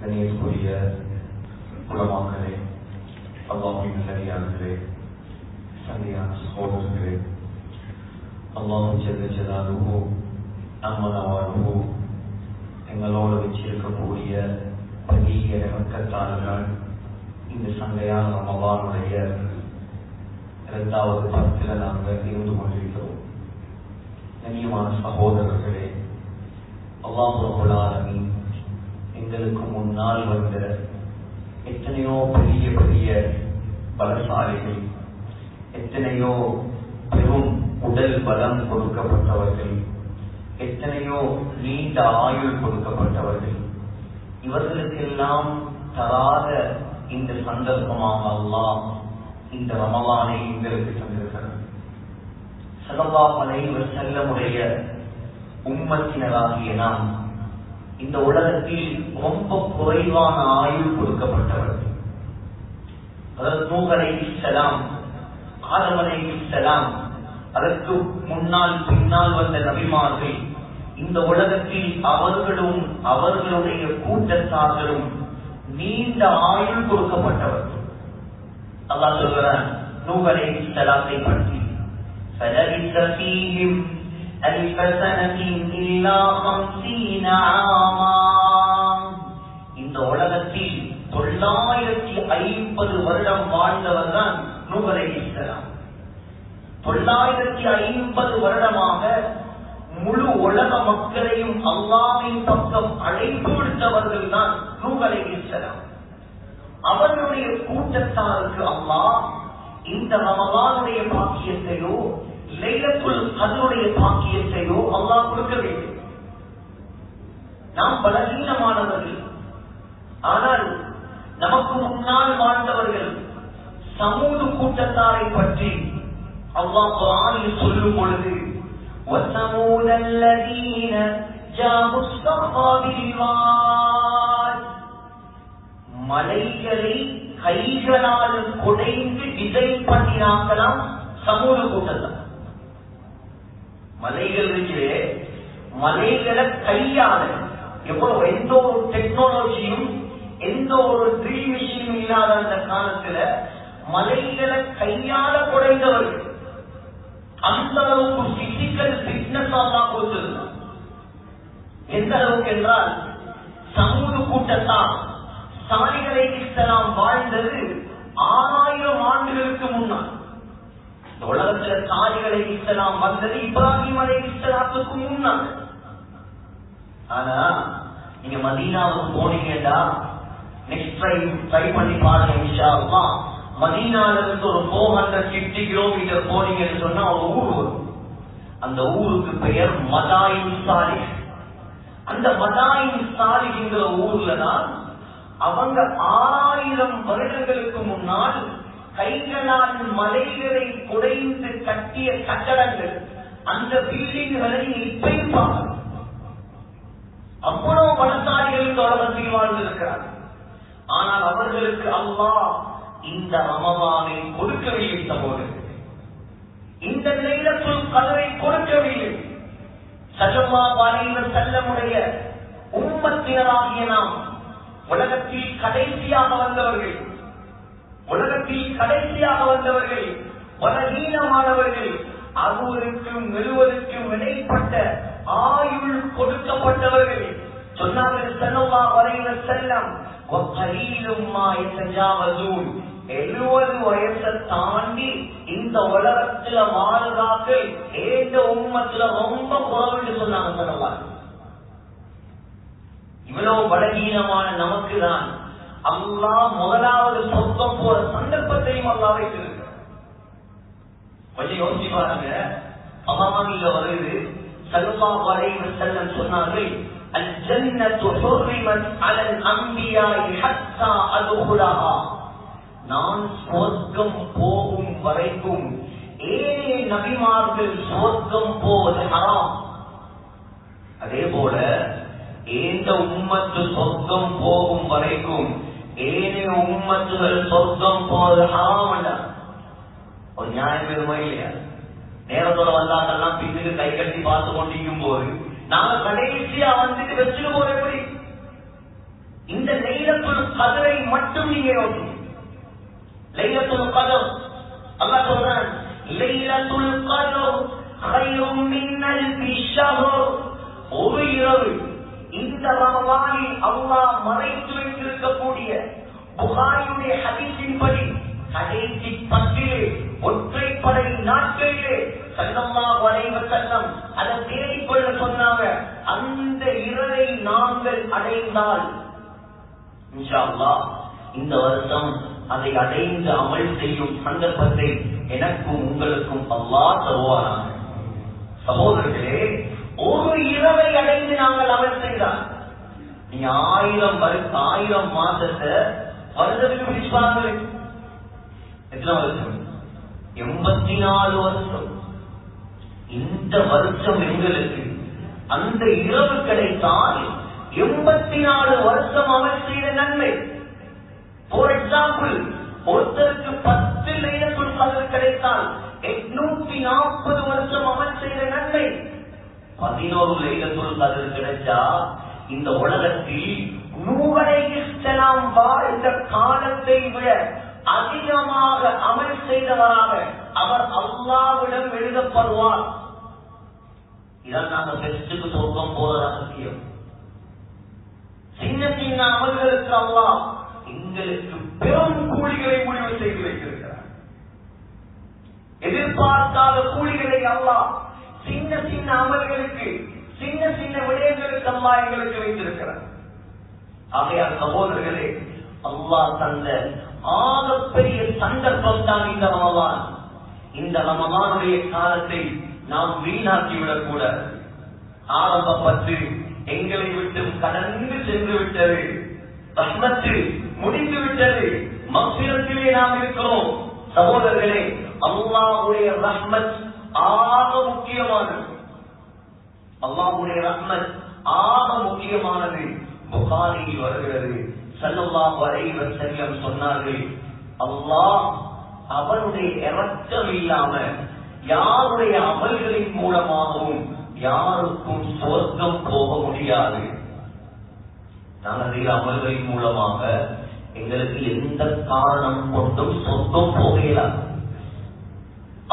கணியத்துக்குரிய உலமாக்களே, அல்லாஹ்வின் நல்லடியார்களே, சங்கையான சகோதரர்களே, அல்லாஹ் ஜல்ல ஜலாலுஹு அம்மனவாலுஹு எங்களோடு வச்சிருக்கக்கூடிய பெரிய இறக்கத்தாளர்கள் இந்த சங்கையான ரமலானுடைய 2வது பத்தில் நாங்கள் இருந்து கொண்டிருக்கிறோம். கண்ணியமான சகோதரர்களே, அல்லாஹ் ரப்பல் ஆலமீன் எங்களுக்கு முன்னால் வந்த எத்தனையோ பெரிய பெரிய பலசாலிகள், எத்தனையோ பெரும் உடல் பலம் கொடுக்கப்பட்டவர்கள், எத்தனையோ நீண்ட ஆயுள் கொடுக்கப்பட்டவர்கள், இவர்களுக்கெல்லாம் தராத இந்த சந்தர்ப்பமாக அல்லாஹ் இந்த ரமலானை எங்களுக்கு தந்திருக்கிறார். ஸல்லல்லாஹு அலைஹி வஸல்லமுடைய உம்மத்தினராகிய நாம் இந்த உலகத்தில் ரொம்ப குறைவான ஆயுள் கொடுக்கப்பட்டவர்கள். அதாவது நூஹ் அலைஹிஸ்ஸலாம், ஆதம் அலைஹிஸ்ஸலாம், அதற்கு முன்னால் பின்னால் வந்த நபிமார்கள், இந்த உலகத்தில் அவர்களும் அவர்களுடைய கூட்டத்தார்களும் நீண்ட ஆயுள் கொடுக்கப்பட்டவர்கள். அல்லாஹ் சொல்கிறான் நூஹ் அலைஹிஸ்ஸலாத்தை பற்றி, فَلَبِثَ فِيهِمْ أَلْفَ سَنَةٍ إِلَّا 50 عَامًا. இந்த உலகத்தில் 950 வருடம் வாழ்ந்தவர் தான் நூஹ் அலைஹிஸ்ஸலாம். 950 வருடமாக முழு உலக மக்களையும் அல்லாஹ்வின் பக்கம் அழைப்பு விடுத்தவர்கள் தான் நூஹ் அலைஹிஸ்ஸலாம். அவர்களுடைய கூட்டத்தாருக்கு அல்லாஹ் இந்த ரமலானுடைய பாக்கியத்தையோ லைலத்துல் கத்ருடைய பாக்கியத்தையோ அல்லாஹ் கொடுக்கவில்லை. நாம் பலவீனமானவர்கள், ஆனால் நமக்கு முன்னால் வாழ்ந்தவர்கள் சமூக கூட்டத்தாரை பற்றி அல்லாஹ் குர்ஆனில் சொல்லும் பொழுது, وَثَمُودَ الَّذِينَ جَابُوا الصَّخْرَ بِالْوَادِ, மலைகளை கைகளால் குடைந்து டிசைன் பண்ணினாக்கலாம் சமூக கூட்டத்தார். மலைகள் இருக்கிறே, மலைகளை கையால எவ்வளவு எந்த ஒரு டெக்னாலஜியும் எந்த ஒரு ட்ரில் மிஷினும் இல்லாத அந்த காலத்துல மலைகளை கையால குடைந்தவர்கள். அந்த அளவுக்கு பிசிக்கல் ஃபிட்னஸ் தான் கொடுத்திருந்தார். எந்த அளவுக்கு என்றால் சமூக கூட்டத்தார் சாலிஹ் அலைஹிஸ்ஸலாம் வாழ்ந்தது 6000 ஆண்டுகளுக்கு முன்னால். இந்த உலகத்துல சாலிஹ் அலைஹிஸ்ஸலாம் வந்தது இப்ராஹிம் அலைஹிஸ்ஸலாத்துக்கு முன்னால். ஆனா நீங்க மதீனாவுக்கு போனீங்கடா, நெக்ஸ்ட் ட்ரை பண்ணி பாருங்க இன்ஷா அல்லாஹ். மதீனால இருந்து ஒரு 450 கிலோமீட்டர் போனீங்கன்னு சொன்னா ஒரு ஊர் வரும். அந்த ஊருக்கு பெயர் மதாயின் சாலிஹ். அந்த மதாயின் சாலிஹ்ங்கிற ஊர்ல தான் அவங்க 6000 வருடங்களுக்கு முன்னால் கைகளால் மலைகளை குடைந்து கட்டிய கட்டடங்கள், அந்த பில்டிங்களை இப்பயும் பார்க்கலாம். அவ்வளவு பலசாலிகள் இந்த உலகத்தில் வாழ்ந்திருக்கிறார். ஆனால் அவர்களுக்கு அல்லாஹ் இந்த ரமலானை கொடுக்கவில்லை. சகோதரர்களே, இந்த லைலத்துல் கத்ரை கொடுக்கவில்லை. ஸல்லல்லாஹு அலைஹி வஸல்லமுடைய உம்மத்தினராகிய நாம் உலகத்தில் கடைசியாக வந்தவர்கள், பலவீனமானவர்கள், அறுவருக்கும் 70க்கும் இடைப்பட்ட ஆயுள் கொடுக்கப்பட்டவர்கள். சொன்னார்கள் ஸல்லல்லாஹு அலைஹி வஸல்லம், வகலீலும் மா யதஜாவஸூன், 70 வயசை தாண்டி இந்த உலகத்துல வாழ்றார்கள் ஏந்த உம்மத்துல ரொம்ப குறைவு சொன்னாங்க. ஸல்லல்லாஹு இவ்வளவு பலகீனமான நமக்கு தான் அல்லாஹ் முதலாவது சொர்க்கம் போற சந்தர்ப்பத்தையும் அல்லாஹ் வைத்திருக்கிறார். கொஞ்சம் யோசிச்சு பாருங்க. அல்லாஹ்வில வருது, ஸல்லல்லாஹு அலைஹி வஸல்லம் சொன்னார்கள், அல் ஜன்னத்து ஹுர்ரிமத் அலல் அன்பியாஇ ஹத்தா அத்குலஹா, நான் சொர்க்கம் போகும் வரைக்கும் ஏழே நபிமார்கள் சொர்க்கம் போவது ஹராம். அதே போல ஏந்த உம்மத்து சொர்க்கம் போகும் வரைக்கும் ஏனைய உம்மத்துகள் சொர்க்கம் போவது ஹராம். ஒரு நியாயம் பெருமை இல்லையா? நேரத்தோட வந்தாங்கெல்லாம் பின்னுக்கு கை கட்டி பார்த்து கொண்டிருக்கும் போது நாங்க கடைசியா வந்துட்டு வச்சுட்டு போற எப்படி? இந்த லைலத்துல் கத்ரை மட்டும் நீங்க யோசிங்க. லைலத்துல் கத்ர் அல்லாஹ் சொல்றான், லைலத்துல் கத்ர் கைரும் மின் அல்ஃபி ஷஹர். ஒரு இரவு இந்த ரமலானில் அல்லாஹ் மறைத்து வைத்திருக்கக்கூடிய புகாரியுடைய ஹதீஸின்படி கடைசி 10 ஒற்றைப்படை நாட்களிலே ஸல்லல்லாஹு அலைஹி வஸல்லம் அதை தேடிக்கொள்ள சொன்னாங்க. அந்த இரவை நாங்கள் அடைந்தால் இன்ஷா அல்லாஹ் இந்த வருஷம் அதை அடைந்து அமல் செய்யும் சந்தர்ப்பத்தை எனக்கும் உங்களுக்கும் அல்லாஹ் தருவாராக. சகோதரர்களே, ஒரு இரவை அடைந்து நாங்கள் அமல் செய்தால் நீங்க 1000 மாசத்தை வருடத்துக்கு பிடிச்சுப்பாங்க. எத்தனை வருஷம்? 84 வருஷம். இந்த வருஷம் எங்களுக்கு அந்த இரவு கிடைத்தால் 84 வருஷம் அமல் செய்த நன்மை. ஃபார் எக்ஸாம்பிள், ஒருத்தருக்கு 10 லைலத்துல் கத்ர் கிடைத்தால் 840 வருஷம் அமல் செய்த நன்மை. 11 லைலத்துல் கத்ர் கிடைச்சா இந்த உலகத்தில் நூஹ் அலைஹிஸ்ஸலாம் வாழ்ந்த காலத்தை விட அதிகமாக அமல் செய்தவராக அவர் அல்லாஹ்விடம் எழுதப்படுவார். இதான் நாங்க பெஸ்டுக்கு சொர்க்கம் போற ரகசியம். சின்ன சின்ன அமல்களுக்கு அல்லாஹ் எங்களுக்கு பெரும் கூலிகளை முடிவு செய்து வைத்திருக்கிறார். எதிர்பார்க்காத கூலிகளை அல்லாஹ் சின்ன சின்ன அமல்களுக்கு, சின்ன சின்ன விடயங்களுக்கு அல்லாஹ் எங்களுக்கு வைத்திருக்கிறார். ஆகையால் சகோதரர்களே, அல்லாஹ் தந்த ஆகப்பெரிய சந்தர்ப்பம் தான் இந்த ரமலான். இந்த ரமலானுடைய காலத்தை நாம் வீணாக்கிவிடக் கூடாது. ஆரம்பப்பட்டு எங்களை விட்டு கடந்து சென்று விட்டது, ரஹ்மத்து முடிந்து விட்டது, மக்ஃபிரத்திலே நாம் இருக்கிறோம். சகோதரர்களே, அல்லாஹ்வுடைய ரஹ்மத் ஆக முக்கியமானது. அல்லாஹ்வுடைய ரஹ்மத் ஆக முக்கியமானது. புகாரியில் வருகிறது, ஸல்லல்லாஹு அலைஹி வஸல்லம் சொன்னார்கள், அல்லாஹ் அவனுடைய இரக்கம் இல்லாம யாருடைய அமல்களின் மூலமாகவும் யாருக்கும் சொர்க்கம் போக முடியாது. நாங்கள் அமல்களின் மூலமாக எங்களுக்கு எந்த காரணம் கொண்டும் சொர்க்கம் போகலாம்.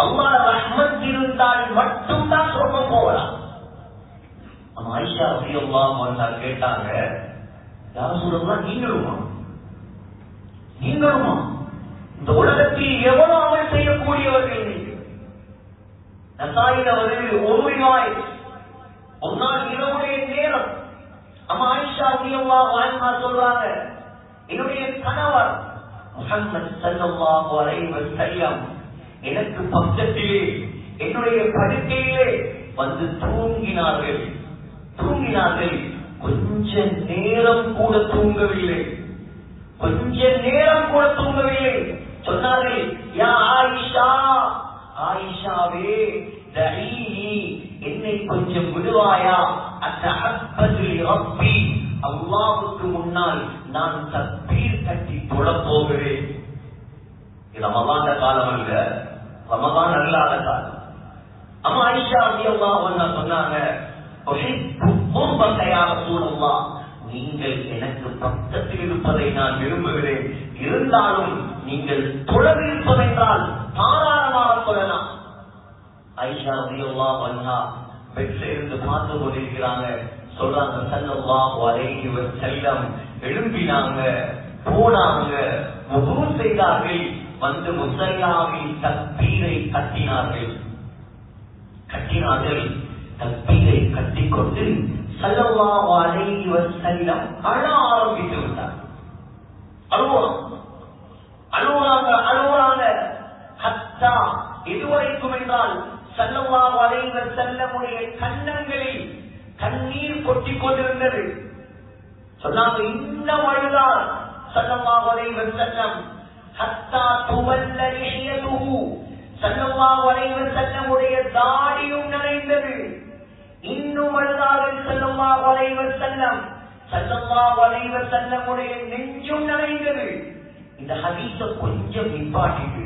அல்லாஹ் ரஹ்மத் இருந்தால் மட்டும்தான் சொர்க்கம் போகலாம். ஆயிஷா ரலியல்லாஹு அன்ஹா கேட்டாங்க, யா ரசூலல்லாஹ், நீங்களுமா இந்த உலகத்தில் எவ்வளவு அமல் செய்யக்கூடியவர்கள் நீங்கள்? நசாயில வருகிறது ஒரு ரிவாயத், ஒரு நாள் இரவுடைய நேரம் அம்மா ஆயிஷா ரலியல்லாஹு அன்ஹா சொல்றாங்க, என்னுடைய கணவர் முஹம்மது ஸல்லல்லாஹு அலைஹி வஸல்லம் எனக்கு பக்கத்திலே என்னுடைய படுக்கையிலே வந்து தூங்கினார்கள். கொஞ்ச நேரம் கூட தூங்கவில்லை. சொன்னார்கள், யா ஆயிஷா, ஆயிஷாவே, தஈனி, என்னை கொஞ்சம் விடுவாயா, அத்தஅப்பது லிரப்பி, அல்லாஹ்வுக்கு முன்னால் நான் தக்பீர் கட்டி தொழப் போகிறேன். இது ரமலான் காலம் அல்ல, ரமலான் அல்லாத காலம். அம்மா ஆயிஷா ரலியல்லாஹு அன்ஹா சொன்னாங்க, நீங்கள் எனக்கு பக்கத்தில் இருப்பதை நான் விரும்புகிறேன், இருந்தாலும் நீங்கள் தொலைவிருப்பதென்றால் தாராளமாக சொல்லலாம். ஆயிஷா ரலியல்லாஹு அன்ஹா பெட்ல இருந்து பார்த்து கொண்டிருக்கிறாங்க. சொல்றாங்க, ஸல்லல்லாஹு அலைஹி வஸல்லம் எழும்பினாங்க, போனாங்க, வுது செய்தார்கள், வந்து முஸல்லாவில் தக்பீரை கட்டினார்கள். தக்பீரை கட்டிக்கொண்டு ஸல்லல்லாஹு அலைஹி வஸல்லம் அழ ஆரம்பித்து விட்டார். அழுவாங்க. ஹத்தா இதுவரைக்கும் என்றால் ஸல்லல்லாஹு அலைஹி வஸல்லமுடைய கன்னங்களில் கண்ணீர் கொட்டிக் கொண்டிருந்தது. சொன்னாங்க, இன்னும் அழுதார் ஸல்லல்லாஹு அலைஹி வஸல்லம். ஹத்தா துவல்ல லிஹியதுஹு, ஸல்லல்லாஹு அலைஹி வஸல்லமுடைய தாடியும் நனைந்தது. இன்னும் அழுதார்கள் ஸல்லல்லாஹு அலைஹி வஸல்லம். ஸல்லல்லாஹு அலைஹி வஸல்லமுடைய நெஞ்சும் நனைந்தது. இந்த ஹதீஸை கொஞ்சம் நிப்பாட்டிட்டு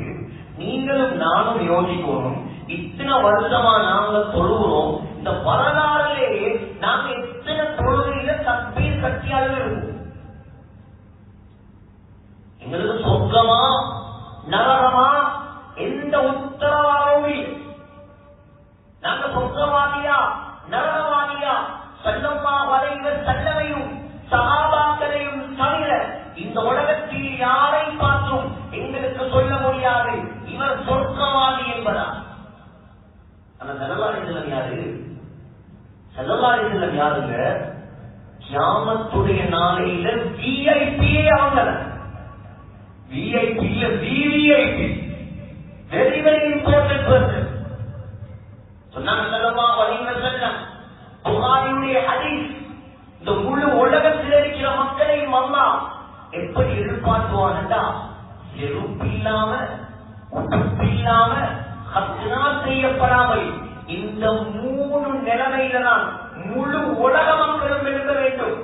நீங்களும் நானும் யோசிக்கணும். இத்தனை வருஷமா நாங்க தொழுகிறோம், இந்த வரலாறுலேயே நாங்க எத்தனை தொழுகையில தக்பீர் கட்டியாலும் இருக்கும். காட்டினாரு. ஸல்லல்லாஹு அலைஹி வஸல்லம் யாருங்க? கியாமத்துடைய நாளையில விஐபியே அவங்க. விஐபி இல்ல, VVIP, very very important person. சொன்னாங்க ஸல்லல்லாஹு அலைஹி வஸல்லம், புகாரியுடைய ஹதீஸ், இந்த முழு உலகத்தில் இருக்கிற மக்களையும் அல்லாஹ் எப்படி எதிர்பார்த்துவான்டா, செருப்பில்லாம, உடுப்பில்லாம, ஹத்னா செய்யப்படாமல் இந்த 3 நிலைமையில தான் முழு உலக மக்களும் எழுத வேண்டும்.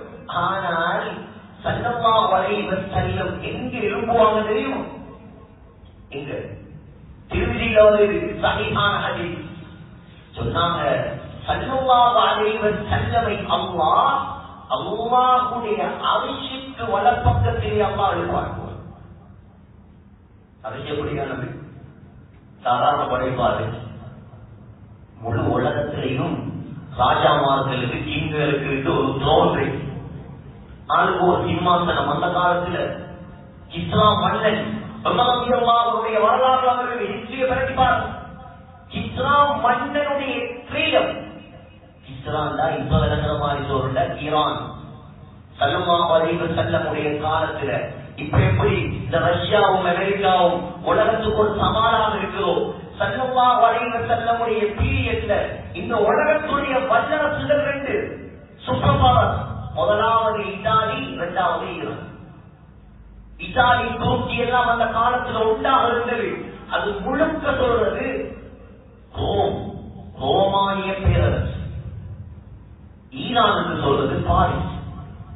ஆனால் ஸல்லல்லாஹு அலைஹி வஸல்லம் எங்க எழுப்புவாங்க தெரியும்? எங்க? திருமதியில ஒரு சஹீஹான ஹதீஸ் சொன்னாங்க, ஸல்லல்லாஹு அலைஹி வஸல்லமை அல்லாஹ்வுடைய அரிசிக்கு வலப்பக்கத்திலே அல்லாஹ் எழுப்பார். அரிசி எப்படியானது? சாதாரண படைப்பாரு. முழு உலகத்திலையும் ராஜாமார்களுக்கு, கிங்களுக்கு ஒரு த்ரோன், ஆளுக்கு ஒரு சிம்மாசனம். அந்த காலத்துல கிஸ்ரா மன்னன் அவருடைய வரலாறு அவர்கள் ஹிஸ்டரியை பிரதிப்பார். கிஸ்ரா மன்னனுடைய கிரீடம், கிஸ்ரான் தான் இப்ப விளங்குற மாதிரி சொல்ற ஈரான். ஸல்லல்லாஹு அலைஹி வஸல்லமுடைய காலத்துல இப்ப எப்படி இந்த ரஷ்யாவும் அமெரிக்காவும் உலகத்துக்கு ஒரு சவாலாக இருக்கிறோம், ஸல்லல்லாஹு அலைஹி வஸல்லமுடைய பீரியட்ல இந்த உலகத்துடைய வல்லரசுகள் 2 சூப்பர் பவர். முதலாவது இத்தாலி, இரண்டாவது ஈரான். இத்தாலி, துருக்கி எல்லாம் அந்த காலத்துல உண்டாக இருந்தது. அது முழுக்க சொல்றது ரோம், ரோமானிய பேரரசு. ஈரானுக்கு சொல்றது பாரிஸ்,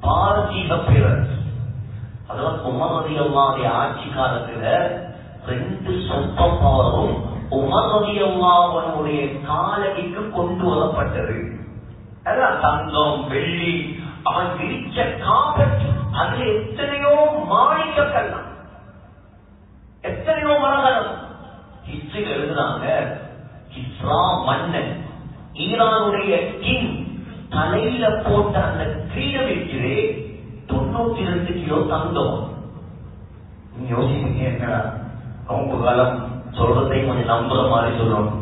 பாரசீக பேரரசு. அதாவது உமர் ரலியல்லாஹு ஆட்சி காலத்துல 2 சூப்பர் பவரும் உமர் ரலியல்லாஹுடைய காலடிக்கு கொண்டு வரப்பட்டது. அதான் தங்கம், வெள்ளி, அவன் விரிச்ச காப்பட், அதுல எத்தனையோ மாணிக்க கல்லாம், எத்தனையோ மரகலம். ஹிஸ்டரி எழுதுறாங்க, கிஸ்ரா மன்னன், ஈரானுடைய கிங் தலையில போட்ட அந்த கிரீடம் இருக்கிறே 92 கிலோ தங்கம். நீங்க யோசிப்பீங்க, என்னடா ரொம்ப காலம் சொல்றதை கொஞ்சம் நம்புற மாதிரி சொல்லணும்.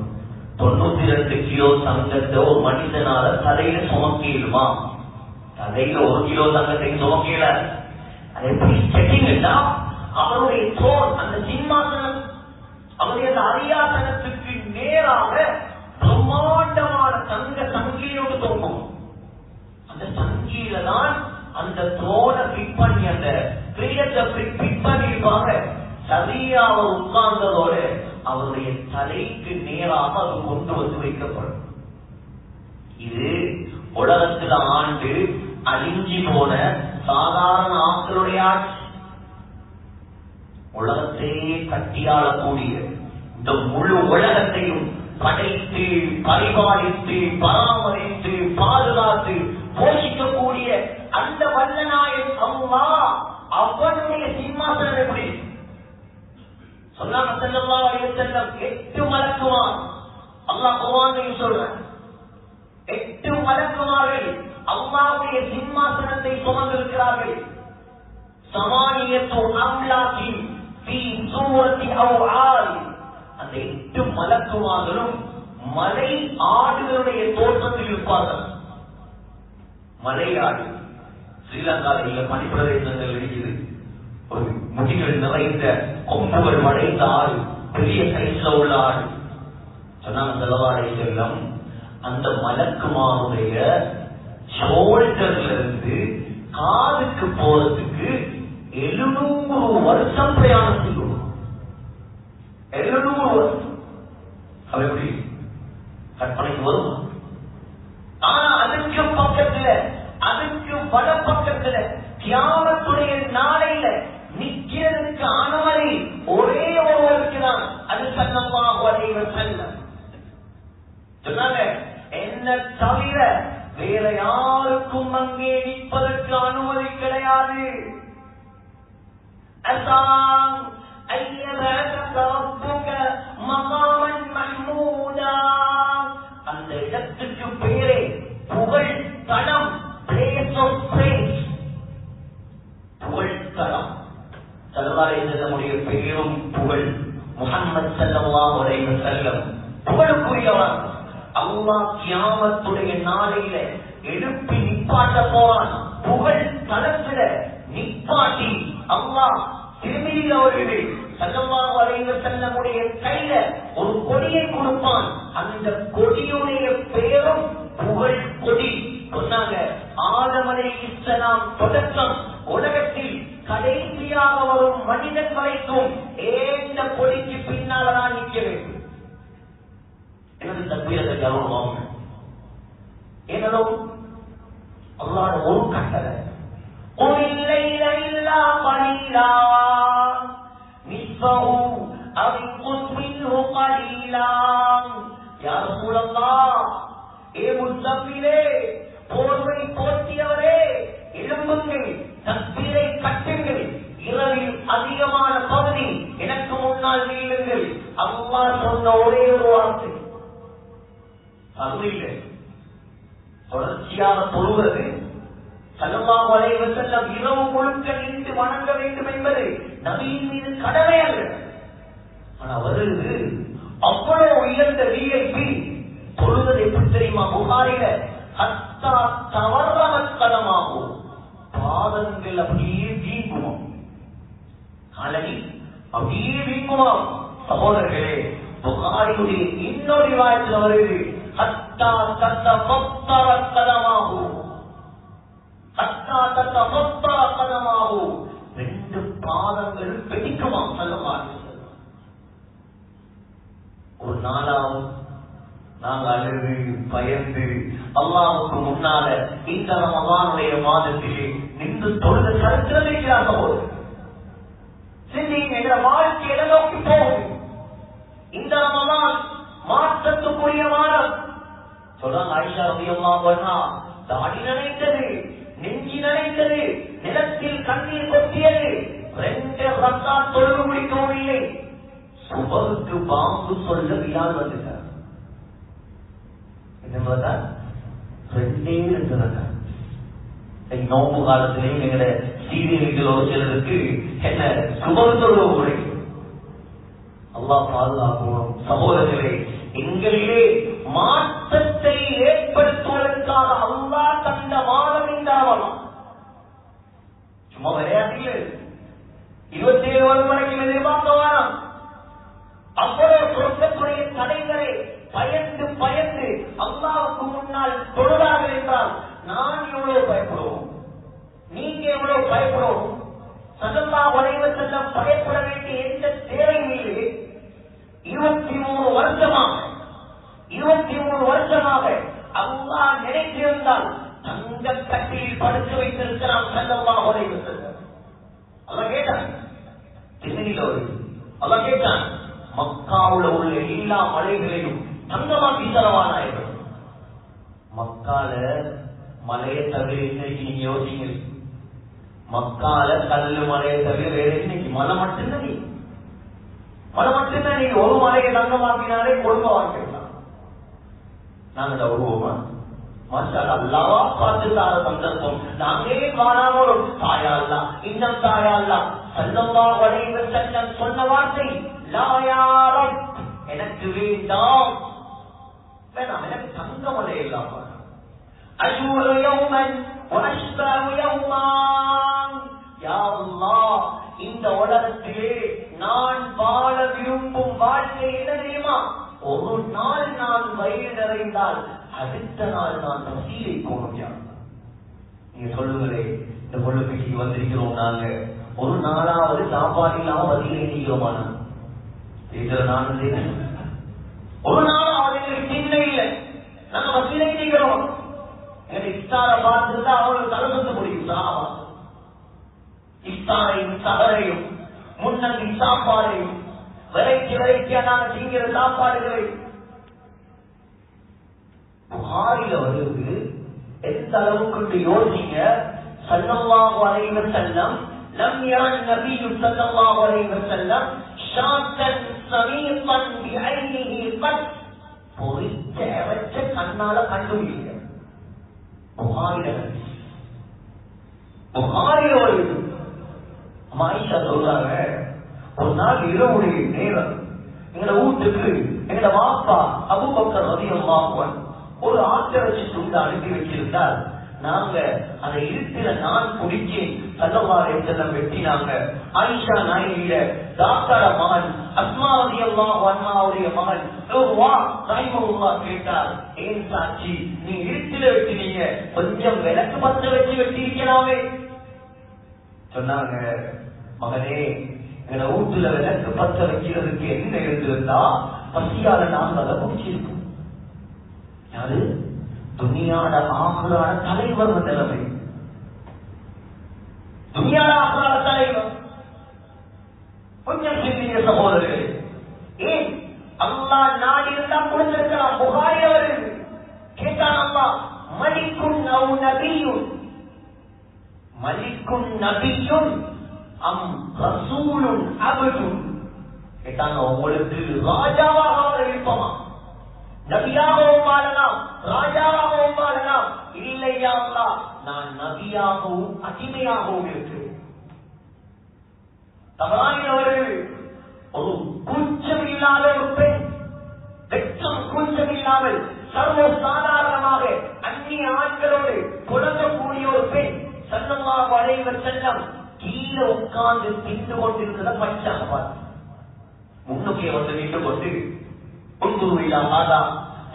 92 கிலோ தங்கத்தை ஒரு மனிதனால தலையில சுமக்கிடுமா? தலையில 1 கிலோ தங்கத்தை சுமக்கல. அது எப்படி செட்டிங்கன்னா, அவருடைய தோல், அந்த சிம்மாசனம், அவருடைய அந்த அரியாசனத்துக்கு நேராக பிரம்மாண்டமான தங்க சங்கிலியோடு தோன்றும். அந்த சங்கில தான் அந்த தோலை பிக் பண்ணி, அந்த கிரீடத்தை பிக் பண்ணி இருப்பாங்க. சரியா அவர் உட்கார்ந்ததோட அவருடைய தலைக்கு நேராக அது கொண்டு வந்து வைக்கப்படும். இது உலகத்தில் ஆண்டு அழிஞ்சி போன சாதாரண ஆட்களுடைய ஆட்சி. உலகத்தையே கட்டியாளக்கூடிய, இந்த முழு உலகத்தையும் படைத்து, பரிபாலித்து, பராமரித்து, பாதுகாத்து, போஷிக்கக்கூடிய அந்த வல்லநாயன் அல்லாஹ், அவனுடைய சிம்மாசனம் எப்படி சொன்னாங்க ஸல்லல்லாஹு அலைஹி வஸல்லம்? 8 மலக்குமார். அல்லாஹ் குர்ஆனில் சொல்றான், 8 மலக்குமார்கள் அல்லாஹ்வுடைய சிம்மாசனத்தை சுமந்திருக்கிறார்கள். சமானியத்து அம்லாகி ஃபீ சூரத்தி அவ்ஆல். அந்த 8 மலக்குமார்களும் மலை ஆடுகளுடைய தோற்றத்தில் இருப்பார்கள். மலை ஆடு ஸ்ரீலங்காவில் இல்ல, பனிப்பிரதேசங்கள் இருக்குது. ஒரு முடிகள் நிறைந்த, கொம்புகள் மடைந்த ஆடு, பெரிய சைஸ்ல உள்ள ஆடு. சொன்னாங்க ஸல்லல்லாஹு அலைஹி வஸல்லம், அந்த மலக்குமாருடைய ஷோல்டர்ல இருந்து காதுக்கு போறதுக்கு 700 வருஷம் பிரயாணம் செய்யும். 700 வருஷம். அது எப்படி கற்பனைக்கு வரும்? ஆனா அதுக்கு பக்கத்துல, அதுக்கு வட பக்கத்துல கியாமத்துடைய நாளையில நிக்கிறதுக்கு அனுமதி ஒரே ஒருவருக்கு தான். அது ஸல்லல்லாஹு அலைஹி வஸல்லம் சொன்னாங்க, என்ன தவிர வேற யாருக்கும் அங்கே நிற்பதற்கு அனுமதி கிடையாது. அசாம் ஐயபக ரப்புக மகாமன் மஹ்மூதா. அந்த இடத்துக்கு பேரே புகழ் தலம், பிளேஸ் ஆஃப் பிரைஸ், புகழ் தலம். ஸல்லல்லாஹு அலைஹி வஸல்லமுடைய பெயரும் புகழ். முஹம்மது ஸல்லல்லாஹு அலைஹி வஸல்லம் புகழுக்குரியவர். அல்லாஹ் கியாமத்துடைய நாளையில எழுப்பி நிப்பாட்ட போறான். புகழ் தளத்தில நிப்பாட்டி அல்லாஹ் திரும்பியில் அவர்கள் ஸல்லல்லாஹு அலைஹி வஸல்லமுடைய கையில ஒரு கொடியை கொடுப்பான். அந்த கொடியுடைய பெயரும் புகழ் கொடி. சொன்னாங்க, ஆதம் அலைஹிஸ்ஸலாம் தொடக்கம் உலகத்தில் கடைசியாக வரும் மனிதன் வரைக்கும் ஏந்த கொடிக்கு பின்னால்தான் நிற்க வேண்டும். எனது தக்பீரத்தை கௌரவம் என்னோ அல்லாஹ் ஒரு கட்டளை, قُلِلَّيْلَ إِلَّا قَلِيلًا نِصْفَهُ أَوِ انقُصْ مِنْهُ قَلِيلًا. يا رسول الله, ஏ முஸ்தபிலே, போர்வை போர்த்தியவரே, எழும்புங்கள், தக்பீரை கட்டுங்கள், இரவில் அதிகமான பகுதி எனக்கு முன்னால் நீளுங்கள். அல்லாஹ் சொன்ன ஒரே ஒரு வார்த்தை. அதுவே தொடர்ச்சியாக தொழுவது, ஸல்லல்லாஹு அலைஹி வஸல்லம் இரவு முழுக்க நின்று வணங்க வேண்டும் என்பது நபியின் மீது கடமை அல்ல. ஆனா அவருக்கு அவ்வளவு உயர்ந்த விஐபி தொழுவது எப்படி தெரியுமா? புகாரில ஹத்தா தவறமத் கதமாகும், பாதங்கள் அப்படியே வீங்குமா, காலடி அப்படியே வீங்குமா. சகோதரர்களே, புகாரியுடைய இன்னொரு ரிவாயத்தில் வருகிறது, ஹத்தா தத்தபத்தர கதமாகும், ஹத்தா தத்தபத்தர கதமாகும், ரெண்டு பாதங்கள் வெடிக்குமா. ஸல்லல்லாஹு அலைஹி வஸல்லம் ஒரு நாளாவும் நாங்கள் அழுது பயந்து அல்லாஹ்வுக்கு முன்னால இந்த ரமலானுடைய மாதத்திலே நின்று தொழுத சரித்திரம் இருக்கிறார்கள் போது சிந்திங்க, என்ற வாழ்க்கையில நோக்கி போகுது. இந்த ரமலான் மாற்றத்துக்குரிய மாதம். சொல்றாங்க, ஆயிஷா ரலியல்லாஹு அன்ஹா, தாடி நனைத்தது, நெஞ்சி நனைத்தது, நிலத்தில் கண்ணீர் கொட்டியது, 2 ரக்காத் தொழுது முடிக்கவும் இல்லை. சுபருக்கு பாம்பு சொல்ல பிலால் வந்துட்டார். நோம்பு காலத்திலேயும் எங்களை சீரியல்களோ சிலருக்கு என்ன சுபம் சொல்ல முறை. அல்லாஹ் பாதுகாக்கணும். சகோதரர்களே, எங்களிலே மாற்றத்தை ஏற்படுத்துவதற்காக அல்லாஹ் தந்த மாதம் என்றாவலாம். சும்மா விளையாட்டில் 27 வருடம் வரைக்கும் எதிர்பார்க்க வேணாம். அவ்வளவு சொர்க்கத்துடைய தடைகளை பயந்து பயந்து அல்லாஹ்வுக்கு முன்னால் தொழுதார்கள் என்றால் நான் எவ்வளவு பயப்படுவோம், நீங்க எவ்வளவு பயப்படுவோம். ஸல்லல்லாஹு அலைஹி வஸல்லம் பயப்பட வேண்டிய எந்த தேவையும் இல்லை. 23 வருஷமாக அல்லாஹ் நினைத்திருந்தால் தங்க கட்டியில் படுத்து வைத்திருக்கிறான் ஸல்லல்லாஹு அலைஹி வஸல்லம். அல்லாஹ் கேட்டான், திருமணியில் அல்லாஹ் கேட்டான், மக்காவுல உள்ள எல்லா மலைகளையும் தங்கமாக்கி தரவானாயிரம். மக்கால மலையை தவிர இன்னைக்கு நீங்க யோசிங்க, மக்கால கல்லு மலையை தவிர வேற இன்னைக்கு மலை மட்டும்தான். நீங்க ஒரு மலையை தங்கமாக்கினாலே கொடுக்க வாங்கிக்கலாம். நாங்க வருவோமா? மாஷா அல்லாஹ் பார்த்து தார சந்தர்ப்பம். நாங்களே காணாம தாயா அல்லா, இன்னும் தாயா அல்லா. ஸல்லல்லாஹு அலைஹி வஸல்லம் சொன்ன வார்த்தை, லா யா ரப், எனக்கு வேண்டாம், வேணாம், எனக்கு தங்க மலை இல்லாம அஜூரு யௌமன் வஅஷ்பஹு யௌமான். யா அல்லாஹ், இந்த உலகத்திலே நான் வாழ விரும்பும் வாழ்க்கை என்ன தெரியுமா? ஒரு நாள் நான் வயிறு நிறைந்தால் அடுத்த நாள் நான் பசியை போனோம். நீங்க சொல்லுங்களே, இந்த கொள்ளுக்கு வந்திருக்கிறோம், நாங்க ஒரு நாளாவது சாப்பாடு இல்லாம வதிகளை நீக்கிறோமான ஒரு நாளாவது எங்களுக்கு சின்ன இல்லை, நாங்க வதிலை நீக்கிறோம். எங்க இஃப்தார பார்த்துருந்தா அவங்களுக்கு தலை சொல்ல முடியும். சாவா இஃப்தாரையும் சகரையும் முன்னந்தி சாப்பாடையும் வெரைட்டியா நாங்க திங்கிற சாப்பாடுகளை புகாரில வருது. எந்த அளவுக்கு யோசிங்க. ஸல்லல்லாஹு அலைஹி வஸல்லம் லம் யரன் நபியு ஸல்லல்லாஹு அலைஹி வஸல்லம் ஷாத்தன் ஸமீகன் பிஐனிஹி கத், பொரிச்ச வச்ச கண்ணால கண்டுபிடிங்க. புகாரில வருது. ஆயிஷா சொல்றாங்க, ஒரு நாள் இரவுடைய நேரம் எங்களை வீட்டுக்கு எங்க என்ற வாப்பா அபூபக்கர் ரலியல்லாஹு அன்ஹு ஒரு ஆட்டிறைச்சி துண்டு அனுப்பி வச்சிருந்தார். நாங்க அதை இருக்கிற நான் குடிச்சு ஸல்லல்லாஹு அலைஹி வஸல்லம் வெட்டினாங்க. ஆயிஷா நாயகிய டாக்டர் மகன் அஸ்மா ரலியல்லாஹு அன்ஹாவுடைய மகன் உர்வா ரஹிமஹுல்லாஹ் கேட்டார், ஏன் சாட்சி நீ இருக்கிற வெட்டினீங்க, கொஞ்சம் விளக்கு பத்த வச்சு வெட்டியிருக்கலாமே. சொன்னாங்க, மகனே எங்களை வீட்டுல விளக்கு பத்த வைக்கிறதுக்கு என்ன இருந்திருந்தா பசியால நாங்கள் அதை முடிச்சிருக்கோம். யாரு? துனியாட ஆகுறான தலைவர் நிலைமை. துனியாட ஆகுறான தலைவர். கொஞ்சம் சிந்திய சகோதரர்களே, ஏன் அல்லாஹ் நாடி இருந்தா கொடுத்திருக்கலாம். புகாரி அவர்கள் கேட்டான், அல்லாஹ் மலிக்குன் அவ் நபியுன், மலிக்குன் நபியுன் அம் ரசூலுன் அப்துன். கேட்டாங்க, உங்களுக்கு ராஜாவாக இருப்பமா, நபியாகவும் வாழலாம், ராஜாவாகவும் வாழலாம். இல்லையா அல்லாஹ், நான் நபியாகவும் அடிமையாகவும் இருக்கிறேன். தவறானவர்கள் ஒரு கூச்சம் இல்லாத ஒரு பெண், வெட்கம் கூச்சம் இல்லாமல் சர்வ சாதாரணமாக அந்நிய ஆட்களோடு புழங்கக்கூடிய ஒரு பெண் ஸல்லல்லாஹு அலைஹி வஸல்லம் கீழே உட்கார்ந்து தின்று கொண்டிருக்கிறத படிச்சாங்க. பார்த்து முன்னுக்கே வந்து நின்று கொண்டு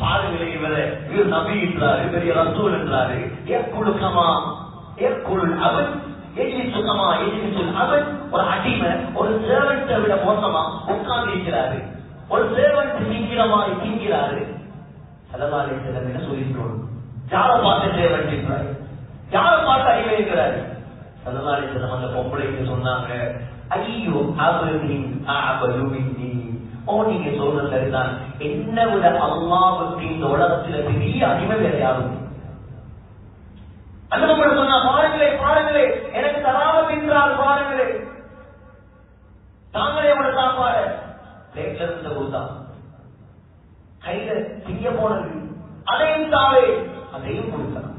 பாருங்களே, இவர் நபி என்றாரு, பெரிய ரசூல் என்றாரு. அவன் ஒரு அடிமை, ஒரு சேவன்ட்டை விட மோசமா உட்கார்ந்து இருக்கிறாரு. ஒரு சேவன்ட் திங்கிறமாய் திங்கிறாரு. ஸல்லல்லாஹு அலைஹி வஸல்லம் என்ன சொல்லிட்டோம்? யாரை பார்த்து சேவன்ட் இருக்கிறாரு, யாரை பார்த்து அடிமை இருக்கிறாரு? ஸல்லல்லாஹு அலைஹி வஸல்லம் அந்த பொம்பளைக்கு சொன்னாங்க, ஐயோ அபதின் அபது மின்னி. ஓ, நீங்க சொல்றது சரிதான், என்ன விட அல்லாஹ்வுக்கு இந்த உலகத்துல பெரிய அடிமை வேற யாரும். அந்த பொம்பளை சொன்னா, பாருங்களே பாருங்களே, எனக்கு தராம தின்றால் பாருங்களே, தாங்களே அவட சாப்பாடு பிளேட்ல இருந்த போதுதான் கையில திங்க போனது, அதையும் தாவே அதையும் கொடுத்தான்.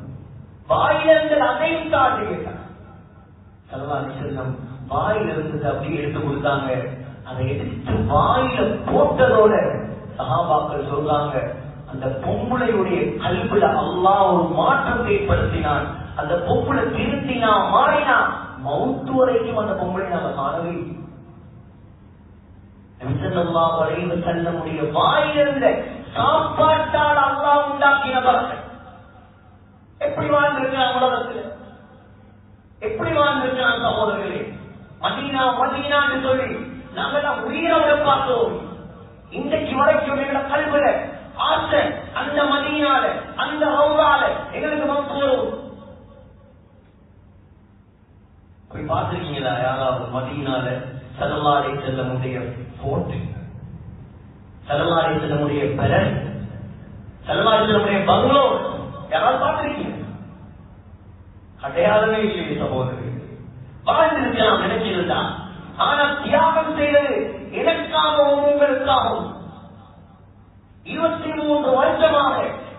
வாயிலிருந்து அதையும் தாண்டி கேட்டான். ஸல்லல்லாஹு அலைஹி வஸல்லம் வாயிலிருந்து அப்படியே எடுத்து கொடுத்தாங்க. அதை எடுத்து வாயில போட்டதோட சஹாபாக்கள் சொல்றாங்க, அந்த பொம்பளையுடைய கல்வில அல்லாஹ் ஒரு மாற்றத்தை ஏற்படுத்தினான். அந்த பொம்பளை திருத்தினா, மாறினா, மௌத்து வரைக்கும் அந்த பொம்பளை நாம காணவே. நபி ஸல்லல்லாஹு அலைஹி வஸல்லமுடைய வாயிலிருந்த சாப்பாட்டால் அல்லாஹ் உண்டாக்கின பரக்கத். எப்படி வாழ்ந்திருக்கிறான் உலகத்தில், எப்படி வாழ்ந்திருக்கிறான் சகோதரர்களே. மதீனா மதீனான்னு சொல்லி நாங்கெல்லாம் உயிரோட பார்த்தோம். இன்றைக்கு வரைக்கும் எங்களோட கல்வில ஆசை அந்த மதீனால, அந்த ரவுதால எங்களுக்கு மௌத் வரும். போய் பார்த்திருக்கீங்களா யாராவது மதீனால ஸல்லல்லாஹு அலைஹி வஸல்லமுடைய போட்டோ, ஸல்லல்லாஹு அலைஹி வஸல்லமுடைய பெரல், ஸல்லல்லாஹு அலைஹி வஸல்லமுடைய பங்களோ யாராவது பார்த்திருக்கீங்க? அடையாளமே இல்லை சகோதரர்கள். வாழ்ந்திருக்கலாம் நினைச்சிருந்தா, ஆனா தியாகம் செய்தது எனக்காகவும் உங்களுக்காகவும். 23 வருஷமாக